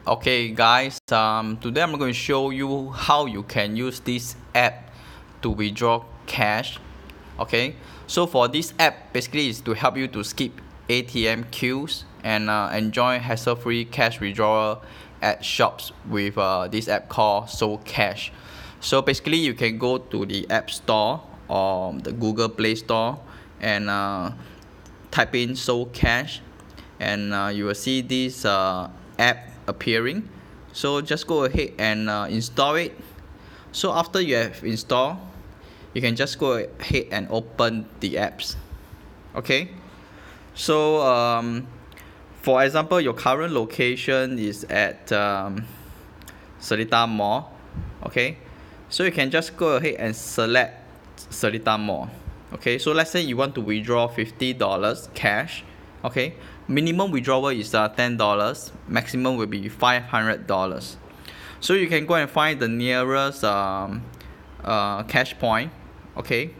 Okay guys, today I'm going to show you how you can use this app to withdraw cash. Okay, so for this app basically is to help you to skip ATM queues and enjoy hassle-free cash withdrawal at shops with this app called socash. So basically you can go to the App Store or the Google Play Store and type in socash, and you will see this app appearing. So just go ahead and install it. So after you have installed, you can just go ahead and open the apps. Okay, so for example, your current location is at Seletar Mall. Okay, so you can just go ahead and select Seletar Mall. Okay, so let's say you want to withdraw $50 cash. Okay, minimum withdrawal is $10, maximum will be $500. So you can go and find the nearest cash point. Okay,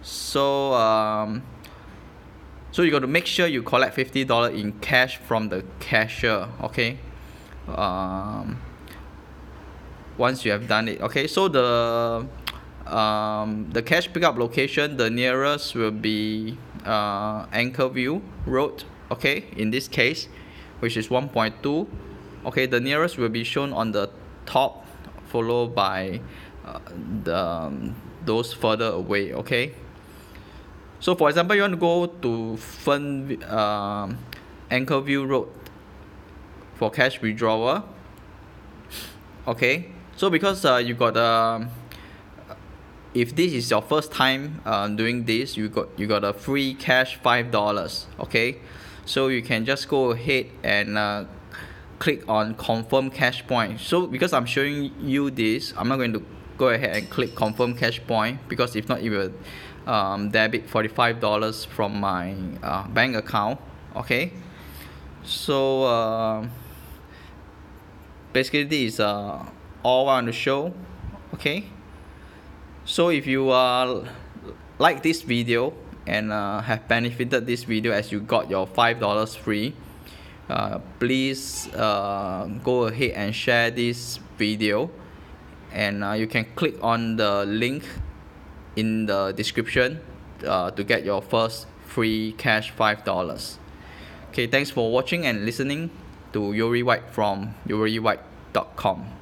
so so you got to make sure you collect $50 in cash from the cashier. Okay, once you have done it. Okay, so the cash pickup location, the nearest will be Anchorview Road. Okay, in this case, which is 1.2. Okay, the nearest will be shown on the top, followed by those further away. Okay, so for example, you want to go to Anchorview Road for cash withdrawal. Okay, so because you got if this is your first time doing this, you got a free cash $5. Okay, so you can just go ahead and click on confirm cash point. So because I'm showing you this, I'm not going to go ahead and click confirm cash point, because if not it will debit $45 from my bank account. Okay, so basically this is all I want to show. Okay, so if you like this video and have benefited this video as you got your $5 free, please go ahead and share this video, and you can click on the link in the description to get your first free cash $5. Okay, thanks for watching and listening to Yuri White from yuriwhite.com.